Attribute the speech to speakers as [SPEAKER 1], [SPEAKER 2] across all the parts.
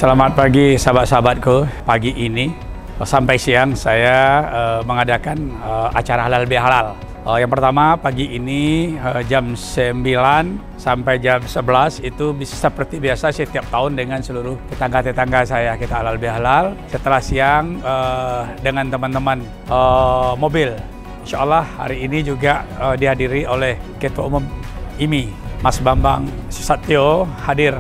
[SPEAKER 1] Selamat pagi sahabat-sahabatku. Pagi ini sampai siang saya mengadakan acara halal bihalal. Yang pertama pagi ini jam 9 sampai jam 11 itu seperti biasa setiap tahun dengan seluruh tetangga-tetangga saya kita halal bihalal. Setelah siang dengan teman-teman mobil. Insya Allah hari ini juga dihadiri oleh Ketua Umum IMI Mas Bambang Susatyo hadir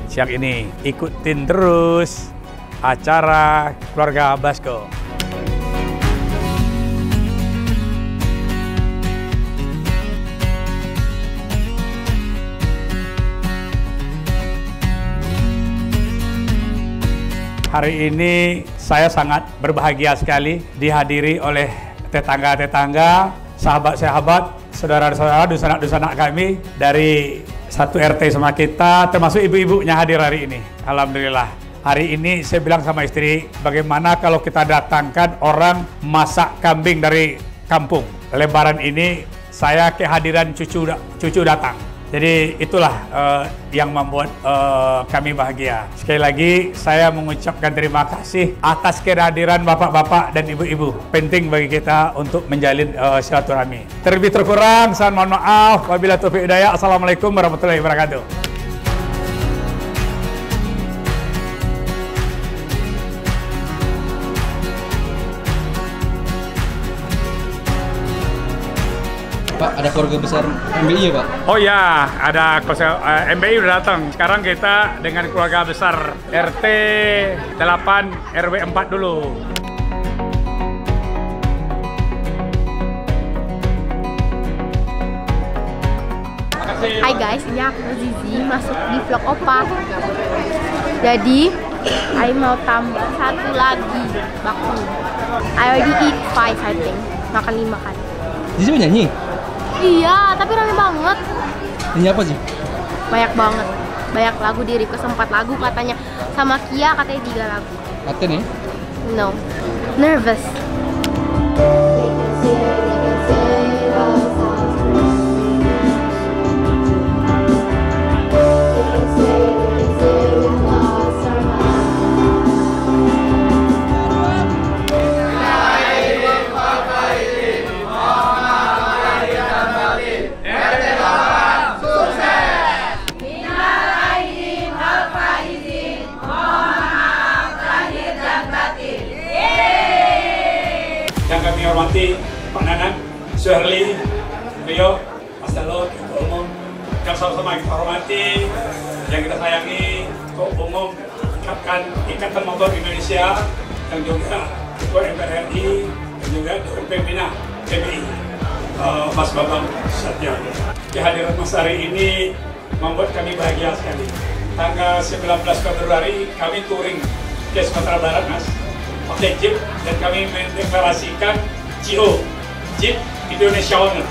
[SPEAKER 1] siang ini. Ikutin terus acara Keluarga Basko. Hari ini saya sangat berbahagia sekali dihadiri oleh tetangga-tetangga, sahabat-sahabat, saudara-saudara, dusanak-dusanak kami dari satu RT sama kita, termasuk ibu-ibunya hadir hari ini. Alhamdulillah. Hari ini saya bilang sama istri, bagaimana kalau kita datangkan orang masak kambing dari kampung. Lebaran ini saya kehadiran cucu datang. Jadi itulah yang membuat kami bahagia. Sekali lagi saya mengucapkan terima kasih atas kehadiran bapak-bapak dan ibu-ibu. Penting bagi kita untuk menjalin silaturahmi. Terlebih terkurang, saya mohon maaf. Wabillahi taufiq hidayah. Assalamualaikum warahmatullahi wabarakatuh.
[SPEAKER 2] Pak, ada keluarga besar MBI ya Pak?
[SPEAKER 1] Oh ya, ada MBI udah datang. Sekarang kita dengan keluarga besar RT 8 RW 4 dulu.
[SPEAKER 3] Hai guys, ini aku Zizi masuk di vlog Opa. Jadi, I mau tambah satu lagi bakmi. I already eat 5 I think. Makan 5 kan.
[SPEAKER 2] Zizi mau nyanyi?
[SPEAKER 3] Iya, tapi rame banget.
[SPEAKER 2] Nyanyi apa sih?
[SPEAKER 3] Banyak banget. Banyak lagu di request 4 lagu katanya. Sama Kia katanya 3 lagu.
[SPEAKER 2] Latihan ya?
[SPEAKER 3] No. Nervous.
[SPEAKER 1] Yang kami hormati Pak Nanan, Suherli, Rio, Mas Dalot, Ketua Umum, yang sama-sama kita hormati, yang kita sayangi, Ketua Umum Ikatan Motor Indonesia, yang juga Ketua MPR RI, dan juga Dewan Pembina PBI, Mas Bambang Susatyo. Kehadiran Mas hari ini membuat kami bahagia sekali. Tanggal 19 Februari kami touring ke Sumatera Barat, Mas. Pakai Jeep, dan kami mendeklarasikan JIO, Jeep Indonesia Owner.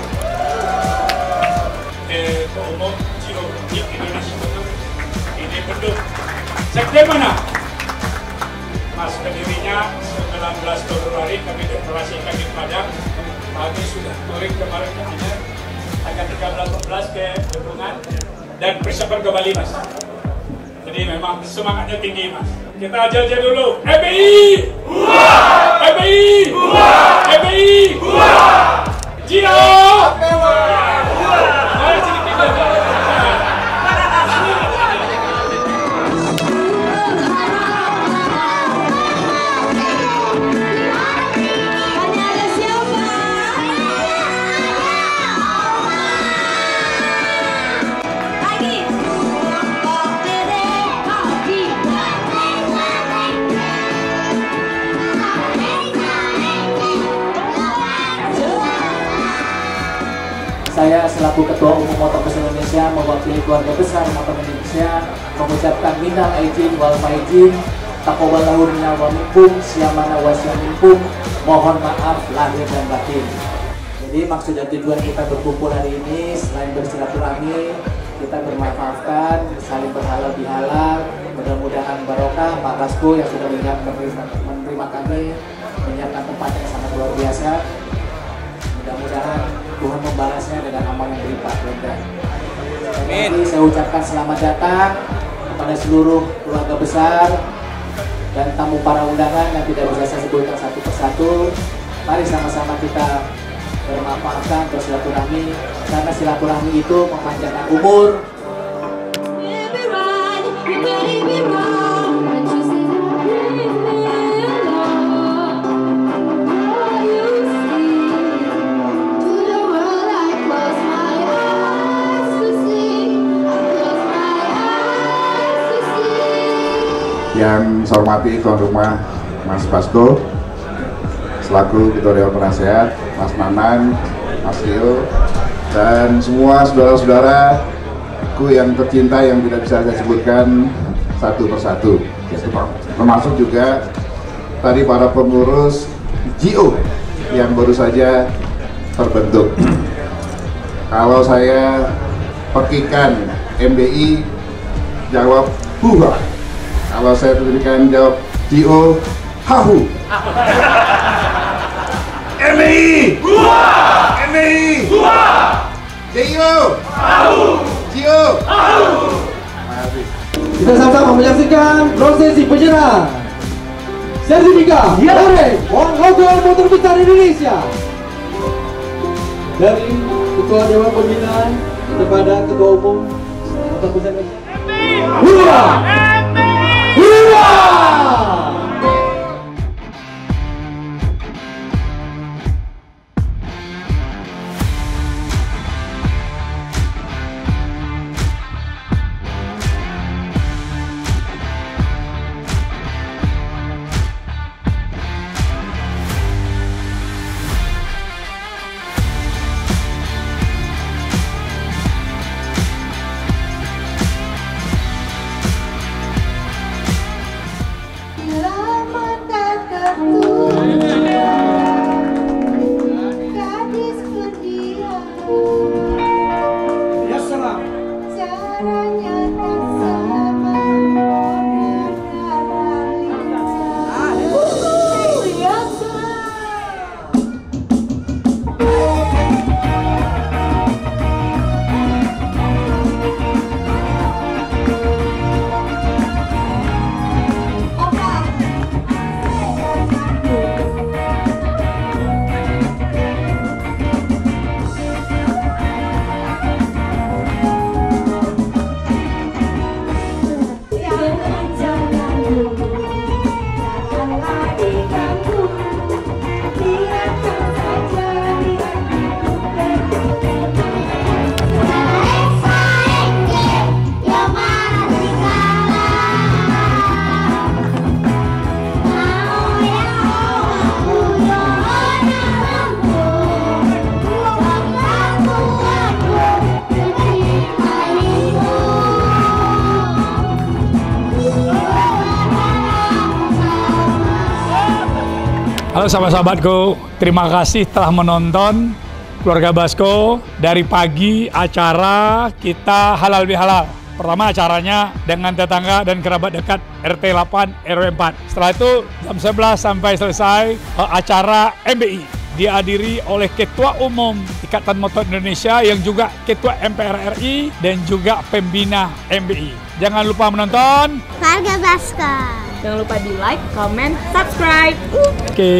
[SPEAKER 1] Ketua Umum JIO, Jeep Indonesia Owner. Ini bentuk sekjen mana? Mas pendirinya 19 Februari kami deklarasikan di Padang. Kami sudah touring kemarin ke Anyer, tanggal 13-14 ke Bendungan, dan persiapan ke Bali, Mas. Jadi memang semangatnya tinggi, Mas. Kita aja dulu. MBI! Hurra! MBI! Hurra! MBI! Hurra! JIO! Mari sini kita.
[SPEAKER 4] Saya selaku Ketua Umum Motobus Indonesia mewakili keluarga besar Motor Indonesia mengucapkan minal aidin wal faizin, taqabbalallahu minna wa minkum, syamana wa syamikum, mohon maaf lahir dan batin. Jadi maksud dan tujuan kita berkumpul hari ini selain bersilaturahmi, kita bermaaf-maafkan, saling berhalal bihalal. Mudah-mudahan barokah Pak Basko yang sudah menerima kami, menyiapkan tempat yang sangat luar biasa. Mudah-mudahan Tuhan membalasnya dengan amal yang berlipat ganda. Amin. Saya ucapkan selamat datang kepada seluruh keluarga besar dan tamu para undangan yang tidak bisa saya sebutkan satu persatu. Mari sama-sama kita bermanfaatkan bersilaturahmi, karena silaturahmi itu memanjangkan umur.
[SPEAKER 5] Yang saya hormati tuan rumah Mas Basko selaku Ketua Dewan Penasehat, Mas Nanan, Mas Rio, dan semua saudara-saudaraku yang tercinta yang tidak bisa saya sebutkan satu persatu, termasuk juga tadi para pengurus GO yang baru saja terbentuk. Kalau saya pekikan MBI, jawab buah. Kalau saya berikan jawab GO, hahu. MBI, buah. MBI, buah. GO, hahu. GO, hahu.
[SPEAKER 2] Kita sama-sama menyaksikan prosesi penyerahan sertifikat dari One Logo Motor Besar Indonesia dari Ketua Dewan Pembinaan kepada Ketua Umum Motor Besar Indonesia.
[SPEAKER 1] Halo sahabat-sahabatku, terima kasih telah menonton Keluarga Basko. Dari pagi acara kita halal bihalal. Pertama acaranya dengan tetangga dan kerabat dekat RT 8 RW 4. Setelah itu jam 11 sampai selesai acara MBI. Dihadiri oleh Ketua Umum Ikatan Motor Indonesia yang juga Ketua MPR RI dan juga pembina MBI. Jangan lupa menonton
[SPEAKER 3] Keluarga Basko.
[SPEAKER 6] Jangan lupa di like, comment, subscribe.
[SPEAKER 1] Oke.